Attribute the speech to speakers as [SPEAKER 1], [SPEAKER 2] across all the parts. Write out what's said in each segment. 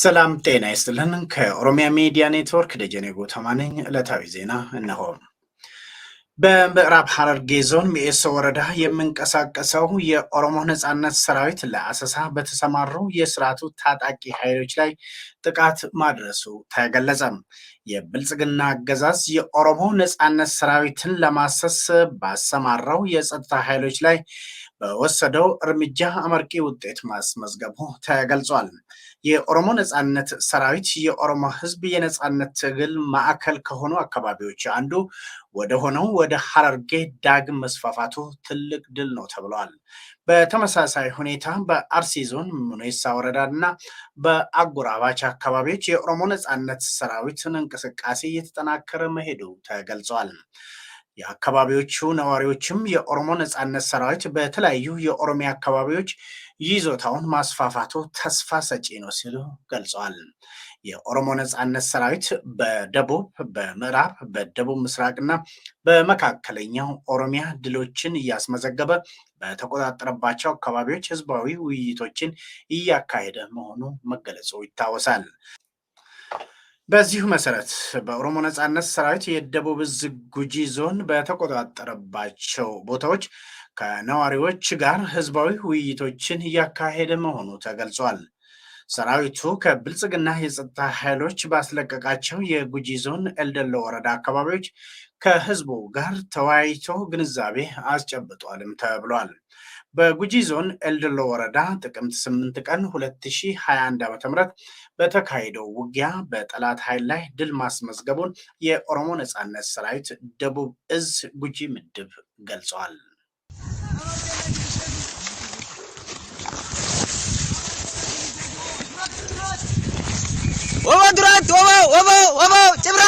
[SPEAKER 1] ሰላም ጤና ይስጥልን። ከኦሮሚያ ሚዲያ ኔትወርክ ደጀኔ ጎተማ ነኝ። ዕለታዊ ዜና እነሆ። በምዕራብ ሐረርጌ ዞን ሚኤሶ ወረዳ የሚንቀሳቀሰው የኦሮሞ ነጻነት ሰራዊት ለአሰሳ በተሰማሩ የስርዓቱ ታጣቂ ኃይሎች ላይ ጥቃት ማድረሱ ተገለጸ። የብልጽግና አገዛዝ የኦሮሞ ነጻነት ሰራዊትን ለማሰስ ባሰማራው የጸጥታ ኃይሎች ላይ በወሰደው እርምጃ አመርቂ ውጤት ማስመዝገቡ ተገልጿል። የኦሮሞ ነጻነት ሰራዊት የኦሮሞ ህዝብ የነጻነት ትግል ማዕከል ከሆኑ አካባቢዎች አንዱ ወደ ሆነው ወደ ሐረርጌ ዳግም መስፋፋቱ ትልቅ ድል ነው ተብሏል። በተመሳሳይ ሁኔታ በአርሲ ዞን ሙኔሳ ወረዳና በአጎራባች አካባቢዎች የኦሮሞ ነጻነት ሰራዊትን እንቅስቃሴ እየተጠናከረ መሄዱ ተገልጿል። የአካባቢዎቹ ነዋሪዎችም የኦሮሞ ነጻነት ሰራዊት በተለያዩ የኦሮሚያ አካባቢዎች ይዞታውን ማስፋፋቱ ተስፋ ሰጪ ነው ሲሉ ገልጸዋል። የኦሮሞ ነጻነት ሰራዊት በደቡብ፣ በምዕራብ፣ በደቡብ ምስራቅና በመካከለኛው ኦሮሚያ ድሎችን እያስመዘገበ በተቆጣጠረባቸው አካባቢዎች ህዝባዊ ውይይቶችን እያካሄደ መሆኑ መገለጹ ይታወሳል። በዚሁ መሰረት በኦሮሞ ነጻነት ሰራዊት የደቡብ ዕዝ ጉጂ ዞን በተቆጣጠረባቸው ቦታዎች ከነዋሪዎች ጋር ህዝባዊ ውይይቶችን እያካሄደ መሆኑ ተገልጿል። ሰራዊቱ ከብልጽግና የጸጥታ ኃይሎች ባስለቀቃቸው የጉጂ ዞን ኤልደሎ ወረዳ አካባቢዎች ከህዝቡ ጋር ተወያይቶ ግንዛቤ አስጨብጧልም ተብሏል። በጉጂ ዞን ኤልደሎ ወረዳ ጥቅምት 8 ቀን 2021 ዓ.ም በተካሄደው ውጊያ በጠላት ኃይል ላይ ድል ማስመዝገቡን የኦሮሞ ነጻነት ሰራዊት ደቡብ ዕዝ ጉጂ ምድብ ገልጿል።
[SPEAKER 2] ወበዱራት ወበ ጭብራ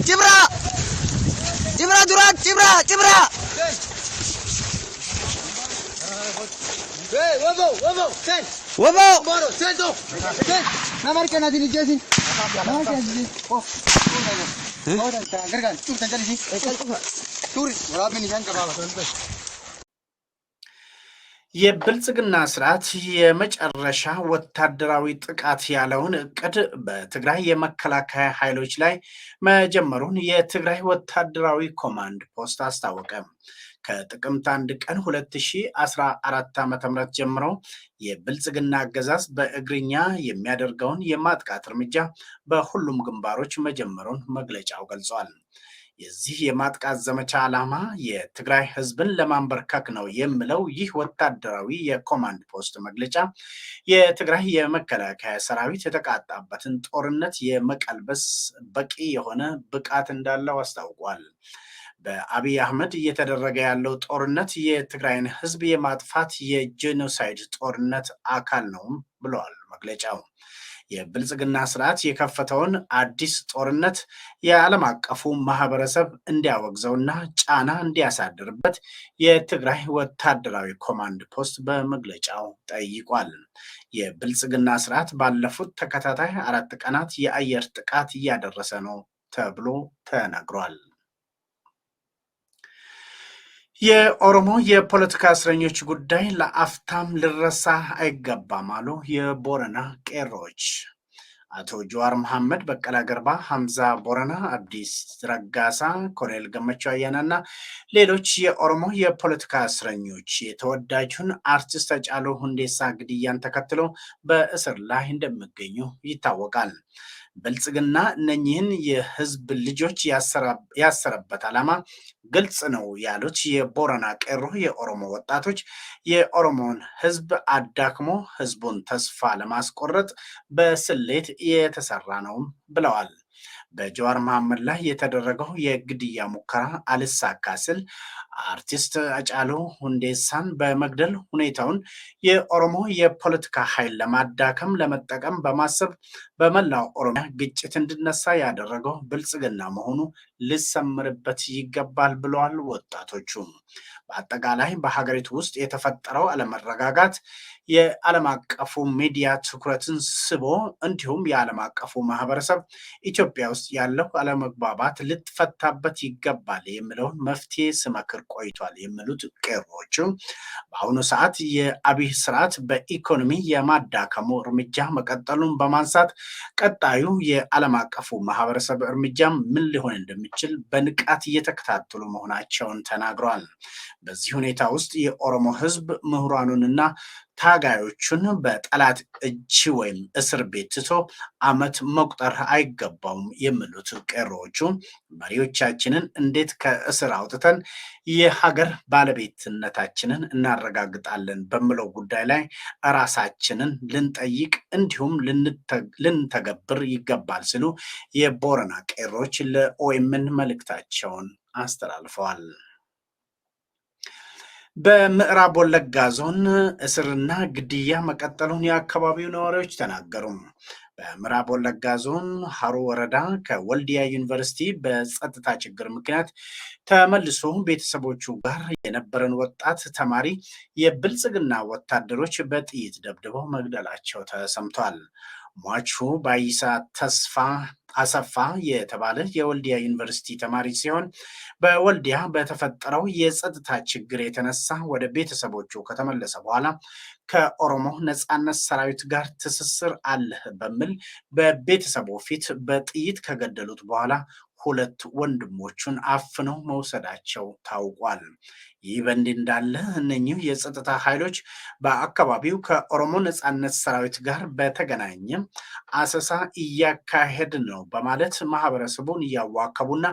[SPEAKER 2] ጭብራ ጭብራ ዱራት ጭብራ ጭብራ ወበ ሴንቶ ናማርከና ዲልጄሲን
[SPEAKER 1] የብልጽግና ስርዓት የመጨረሻ ወታደራዊ ጥቃት ያለውን እቅድ በትግራይ የመከላከያ ኃይሎች ላይ መጀመሩን የትግራይ ወታደራዊ ኮማንድ ፖስት አስታወቀ። ከጥቅምት 1 ቀን 2014 ዓ.ም ጀምሮ የብልጽግና አገዛዝ በእግርኛ የሚያደርገውን የማጥቃት እርምጃ በሁሉም ግንባሮች መጀመሩን መግለጫው ገልጿል። የዚህ የማጥቃት ዘመቻ ዓላማ የትግራይ ህዝብን ለማንበርከክ ነው የሚለው ይህ ወታደራዊ የኮማንድ ፖስት መግለጫ የትግራይ የመከላከያ ሰራዊት የተቃጣበትን ጦርነት የመቀልበስ በቂ የሆነ ብቃት እንዳለው አስታውቋል። በአብይ አህመድ እየተደረገ ያለው ጦርነት የትግራይን ህዝብ የማጥፋት የጄኖሳይድ ጦርነት አካል ነው ብለዋል መግለጫው። የብልጽግና ስርዓት የከፈተውን አዲስ ጦርነት የዓለም አቀፉ ማህበረሰብ እንዲያወግዘውና ጫና እንዲያሳድርበት የትግራይ ወታደራዊ ኮማንድ ፖስት በመግለጫው ጠይቋል። የብልጽግና ስርዓት ባለፉት ተከታታይ 4 ቀናት የአየር ጥቃት እያደረሰ ነው ተብሎ ተነግሯል። የኦሮሞ የፖለቲካ እስረኞች ጉዳይ ለአፍታም ልረሳ አይገባም አሉ የቦረና ቄሮች። አቶ ጀዋር መሐመድ፣ በቀለ ገርባ፣ ሐምዛ ቦረና፣ አብዲስ ረጋሳ፣ ኮሎኔል ገመቹ አያና እና ሌሎች የኦሮሞ የፖለቲካ እስረኞች የተወዳጁን አርቲስት ሃጫሉ ሁንዴሳ ግድያን ተከትሎ በእስር ላይ እንደሚገኙ ይታወቃል። ብልጽግና እነኚህን የህዝብ ልጆች ያሰረበት ዓላማ ግልጽ ነው ያሉት የቦረና ቄሮ የኦሮሞ ወጣቶች የኦሮሞን ህዝብ አዳክሞ ህዝቡን ተስፋ ለማስቆረጥ በስሌት የተሰራ ነው ብለዋል። በጀዋር መሐመድ ላይ የተደረገው የግድያ ሙከራ አልሳካ ሲል አርቲስት ሃጫሉ ሁንዴሳን በመግደል ሁኔታውን የኦሮሞ የፖለቲካ ኃይል ለማዳከም ለመጠቀም በማሰብ በመላው ኦሮሚያ ግጭት እንዲነሳ ያደረገው ብልጽግና መሆኑ ሊሰምርበት ይገባል ብለዋል ወጣቶቹ። በአጠቃላይ በሀገሪቱ ውስጥ የተፈጠረው አለመረጋጋት የዓለም አቀፉ ሚዲያ ትኩረትን ስቦ እንዲሁም የዓለም አቀፉ ማህበረሰብ ኢትዮጵያ ውስጥ ያለው አለመግባባት ልትፈታበት ይገባል የሚለውን መፍትሄ ስመክር ቆይቷል የሚሉት ቄሮዎቹ በአሁኑ ሰዓት የአብይ ስርዓት በኢኮኖሚ የማዳከሙ እርምጃ መቀጠሉን በማንሳት ቀጣዩ የዓለም አቀፉ ማህበረሰብ እርምጃ ምን ሊሆን እንደሚችል በንቃት እየተከታተሉ መሆናቸውን ተናግረዋል። በዚህ ሁኔታ ውስጥ የኦሮሞ ህዝብ ምሁራኑንና ታጋዮቹን በጠላት እጅ ወይም እስር ቤት ትቶ ዓመት መቁጠር አይገባውም የሚሉት ቄሮዎቹ መሪዎቻችንን እንዴት ከእስር አውጥተን የሀገር ባለቤትነታችንን እናረጋግጣለን በሚለው ጉዳይ ላይ ራሳችንን ልንጠይቅ እንዲሁም ልንተገብር ይገባል ሲሉ የቦረና ቄሮች ለኦኤምን መልእክታቸውን አስተላልፈዋል። በምዕራብ ወለጋ ዞን እስርና ግድያ መቀጠሉን የአካባቢው ነዋሪዎች ተናገሩ። በምዕራብ ወለጋ ዞን ሀሮ ወረዳ ከወልዲያ ዩኒቨርሲቲ በጸጥታ ችግር ምክንያት ተመልሶ ቤተሰቦቹ ጋር የነበረን ወጣት ተማሪ የብልጽግና ወታደሮች በጥይት ደብድበው መግደላቸው ተሰምቷል። ሟቹ ባይሳ ተስፋ አሰፋ የተባለ የወልዲያ ዩኒቨርሲቲ ተማሪ ሲሆን በወልዲያ በተፈጠረው የጸጥታ ችግር የተነሳ ወደ ቤተሰቦቹ ከተመለሰ በኋላ ከኦሮሞ ነጻነት ሰራዊት ጋር ትስስር አለህ በሚል በቤተሰቡ ፊት በጥይት ከገደሉት በኋላ ሁለት ወንድሞቹን አፍነው መውሰዳቸው ታውቋል። ይህ በእንዲህ እንዳለ እነኚህ የጸጥታ ኃይሎች በአካባቢው ከኦሮሞ ነጻነት ሰራዊት ጋር በተገናኘ አሰሳ እያካሄድ ነው በማለት ማህበረሰቡን እያዋከቡና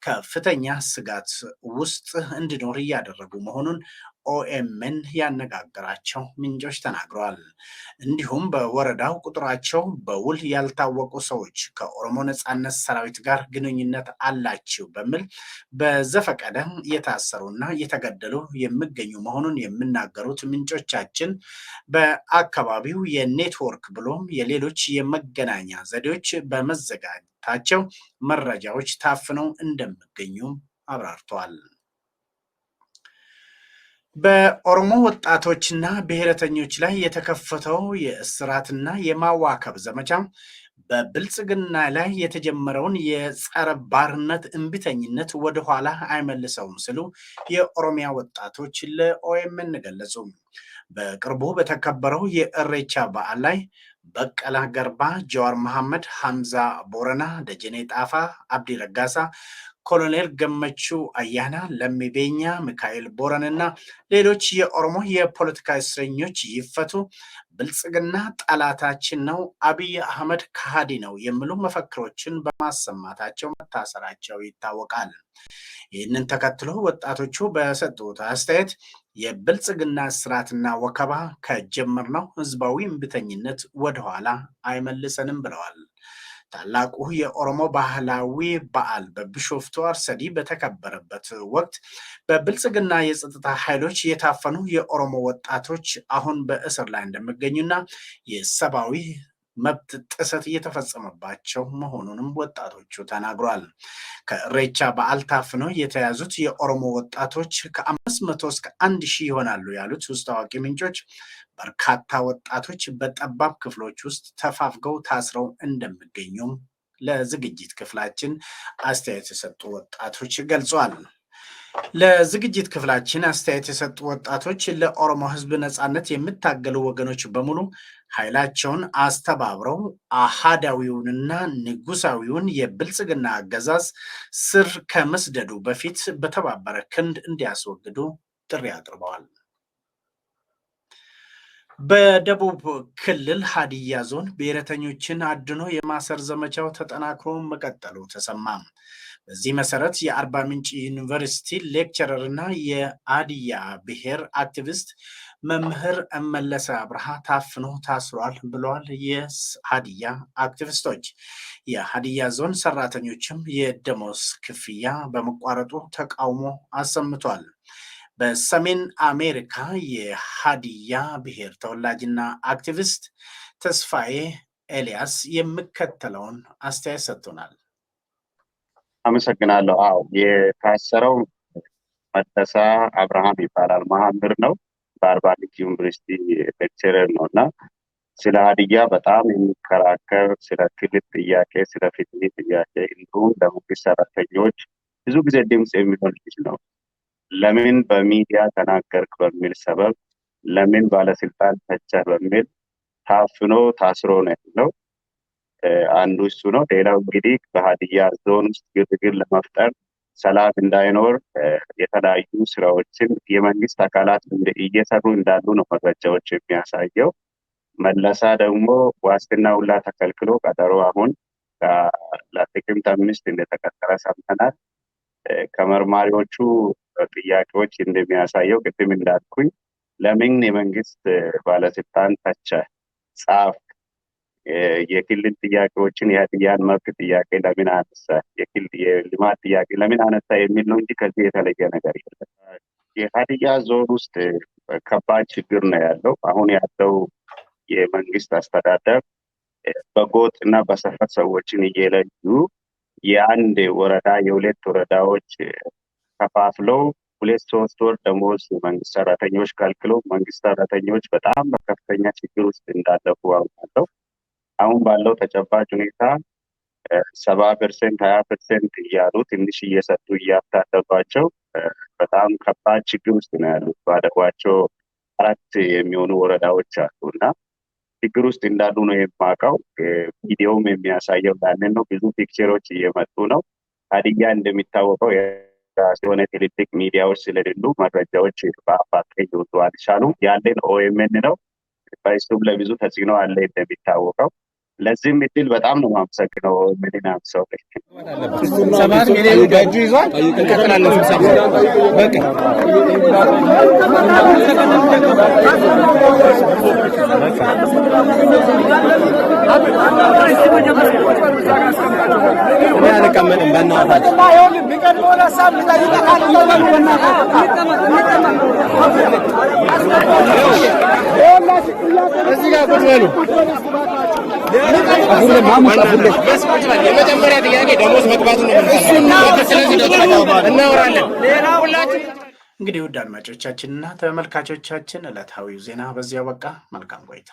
[SPEAKER 1] ከፍተኛ ስጋት ውስጥ እንዲኖር እያደረጉ መሆኑን ኦኤምን ያነጋገራቸው ምንጮች ተናግረዋል። እንዲሁም በወረዳው ቁጥራቸው በውል ያልታወቁ ሰዎች ከኦሮሞ ነጻነት ሰራዊት ጋር ግንኙነት አላቸው በሚል በዘፈቀደ የታሰሩና የተገደሉ የሚገኙ መሆኑን የሚናገሩት ምንጮቻችን በአካባቢው የኔትወርክ ብሎም የሌሎች የመገናኛ ዘዴዎች በመዘጋታቸው መረጃዎች ታፍነው እንደሚገኙ አብራርተዋል። በኦሮሞ ወጣቶችና ብሔረተኞች ላይ የተከፈተው የእስራትና የማዋከብ ዘመቻ በብልጽግና ላይ የተጀመረውን የጸረ ባርነት እምቢተኝነት ወደኋላ አይመልሰውም ሲሉ የኦሮሚያ ወጣቶች ለኦኤምን ገለጹ። በቅርቡ በተከበረው የእሬቻ በዓል ላይ በቀለ ገርባ፣ ጀዋር መሐመድ፣ ሐምዛ ቦረና፣ ደጀኔ ጣፋ፣ አብዲ ረጋሳ፣ ኮሎኔል ገመቹ አያና፣ ለሚቤኛ፣ ሚካኤል ቦረንና ሌሎች የኦሮሞ የፖለቲካ እስረኞች ይፈቱ፣ ብልጽግና ጠላታችን ነው፣ አብይ አህመድ ከሃዲ ነው የሚሉ መፈክሮችን በማሰማታቸው መታሰራቸው ይታወቃል። ይህንን ተከትሎ ወጣቶቹ በሰጡት አስተያየት የብልጽግና ስርዓትና ወከባ ከጀመርነው ህዝባዊ እምቢተኝነት ወደኋላ አይመልሰንም ብለዋል። ታላቁ የኦሮሞ ባህላዊ በዓል በቢሾፍቱ አርሰዲ በተከበረበት ወቅት በብልጽግና የጸጥታ ኃይሎች የታፈኑ የኦሮሞ ወጣቶች አሁን በእስር ላይ እንደሚገኙና የሰብአዊ መብት ጥሰት እየተፈጸመባቸው መሆኑንም ወጣቶቹ ተናግሯል። ከእሬቻ በዓል ታፍነው የተያዙት የኦሮሞ ወጣቶች ከ500 እስከ 1000 ይሆናሉ ያሉት ውስጥ ታዋቂ ምንጮች በርካታ ወጣቶች በጠባብ ክፍሎች ውስጥ ተፋፍገው ታስረው እንደሚገኙም ለዝግጅት ክፍላችን አስተያየት የሰጡ ወጣቶች ገልጸዋል። ለዝግጅት ክፍላችን አስተያየት የሰጡ ወጣቶች ለኦሮሞ ህዝብ ነጻነት የሚታገሉ ወገኖች በሙሉ ኃይላቸውን አስተባብረው አሃዳዊውንና ንጉሳዊውን የብልጽግና አገዛዝ ስር ከመስደዱ በፊት በተባበረ ክንድ እንዲያስወግዱ ጥሪ አቅርበዋል። በደቡብ ክልል ሀዲያ ዞን ብሔረተኞችን አድኖ የማሰር ዘመቻው ተጠናክሮ መቀጠሉ ተሰማ። በዚህ መሰረት የአርባ ምንጭ ዩኒቨርሲቲ ሌክቸረር እና የሀዲያ ብሔር አክቲቪስት መምህር እመለሰ አብርሃ ታፍኖ ታስሯል ብለዋል የሀዲያ አክቲቪስቶች። የሀዲያ ዞን ሰራተኞችም የደሞዝ ክፍያ በመቋረጡ ተቃውሞ አሰምቷል። በሰሜን አሜሪካ የሀዲያ ብሔር ተወላጅና አክቲቪስት ተስፋዬ ኤልያስ የሚከተለውን አስተያየት ሰጥቶናል።
[SPEAKER 3] አመሰግናለሁ። አዎ የታሰረው መለሰ አብርሃም ይባላል። መሐንድር ነው። በአርባ ምንጭ ዩኒቨርሲቲ ሌክቸረር ነውና ስለ ሀዲያ በጣም የሚከራከር ስለ ክልል ጥያቄ፣ ስለ ፍትህ ጥያቄ እንዲሁም ለመንግስት ሰራተኞች ብዙ ጊዜ ድምፅ የሚሆን ልጅ ነው። ለምን በሚዲያ ተናገርክ በሚል ሰበብ ለምን ባለስልጣን ተቸህ በሚል ታፍኖ ታስሮ ነው ያለው። አንዱ እሱ ነው። ሌላው እንግዲህ በሀዲያ ዞን ውስጥ ግርግር ለመፍጠር ሰላም እንዳይኖር የተለያዩ ስራዎችን የመንግስት አካላት እየሰሩ እንዳሉ ነው መረጃዎች የሚያሳየው። መለሳ ደግሞ ዋስትና ሁላ ተከልክሎ ቀጠሮ አሁን ለጥቅምት 5 እንደተቀጠረ ሰምተናል። ከመርማሪዎቹ ጥያቄዎች እንደሚያሳየው ቅድም እንዳልኩኝ ለምን የመንግስት ባለስልጣን ተቸ፣ ጻፍ፣ የክልል ጥያቄዎችን የሀዲያን መብት ጥያቄ ለምን አነሳ፣ የልማት ጥያቄ ለምን አነሳ የሚል ነው እንጂ ከዚህ የተለየ ነገር የለም። የሀዲያ ዞን ውስጥ ከባድ ችግር ነው ያለው። አሁን ያለው የመንግስት አስተዳደር በጎጥ እና በሰፈር ሰዎችን እየለዩ የአንድ ወረዳ የሁለት ወረዳዎች ከፋፍለው 2-3 ወር ደሞዝ መንግስት ሰራተኞች ከልክለው መንግስት ሰራተኞች በጣም በከፍተኛ ችግር ውስጥ እንዳለፉ አውቃለሁ። አሁን ባለው ተጨባጭ ሁኔታ 70% 20% እያሉ ትንሽ እየሰጡ እያታለባቸው በጣም ከባድ ችግር ውስጥ ነው ያሉት። ባደጓቸው 4 የሚሆኑ ወረዳዎች አሉ እና ችግር ውስጥ እንዳሉ ነው የማውቀው። ቪዲዮም የሚያሳየው ያንን ነው። ብዙ ፒክቸሮች እየመጡ ነው። ሀዲያ እንደሚታወቀው የራሱ የሆነ ትልልቅ ሚዲያዎች ስለሌሉ መረጃዎች በአፋጣኝ ሊወጡ አልቻሉም። ያለን ኦኤምኤን ነው። በእሱም ለብዙ ተጽዕኖ አለ እንደሚታወቀው። ለዚህም እድል በጣም ነው የማመሰግነው። ኦኤምኤንን አምሰው
[SPEAKER 2] ሰባት ሚሊዮን በእጁ ይዟል። እንቀጥላለን ስብሰባ በቃ ያለቀመን በእናታችን እዚህ ጋር ቁጭ በሉ። የመጀመሪያ ጥያቄ ደሞዝ መግባቱን ነው እናወራለን።
[SPEAKER 1] እንግዲህ ውድ አድማጮቻችንና ተመልካቾቻችን ዕለታዊው ዜና በዚያው በቃ። መልካም ቆይታ።